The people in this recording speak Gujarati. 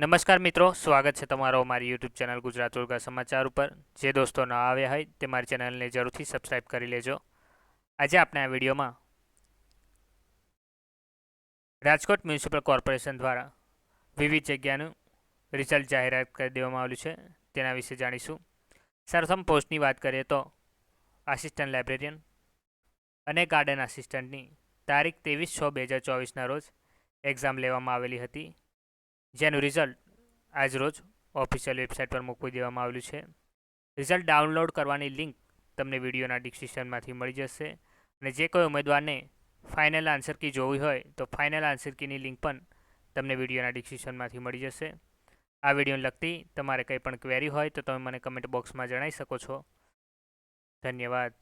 નમસ્કાર મિત્રો, સ્વાગત છે તમારો મારી યુટ્યુબ ચેનલ ગુજરાત ઉર્ગા સમાચાર ઉપર। જે દોસ્તો ન આવ્યા હોય તે મારી ચેનલને જરૂરથી સબસ્ક્રાઈબ કરી લેજો। આજે આપણે આ વિડીયોમાં રાજકોટ મ્યુનિસિપલ કોર્પોરેશન દ્વારા વિવિધ જગ્યાનું રિઝલ્ટ જાહેરાત કરી દેવામાં આવ્યું છે, તેના વિશે જાણીશું। સર્વપ્રથમ પોસ્ટની વાત કરીએ તો આસિસ્ટન્ટ લાઇબ્રેરિયન અને ગાર્ડન આસિસ્ટન્ટની તારીખ 23/6/2024ના રોજ એક્ઝામ લેવામાં આવેલી હતી, જેનું રિઝલ્ટ આજરોજ ઓફિશિયલ વેબસાઇટ પર મૂકી દેવામાં આવેલું છે। રિઝલ્ટ ડાઉનલોડ કરવાની લિંક તમને વિડીયોના ડિસ્ક્રિપ્શનમાંથી મળી જશે, અને જે કોઈ ઉમેદવારને ફાઇનલ આન્સર કી જોવી હોય તો ફાઇનલ આન્સર કીની લિંક પણ તમને વિડીયોના ડિસ્ક્રિપ્શનમાંથી મળી જશે। આ વિડીયોને લગતી તમારે કંઈ પણ ક્વેરી હોય તો તમે મને કમેન્ટ બોક્સમાં જણાવી શકો છો। ધન્યવાદ।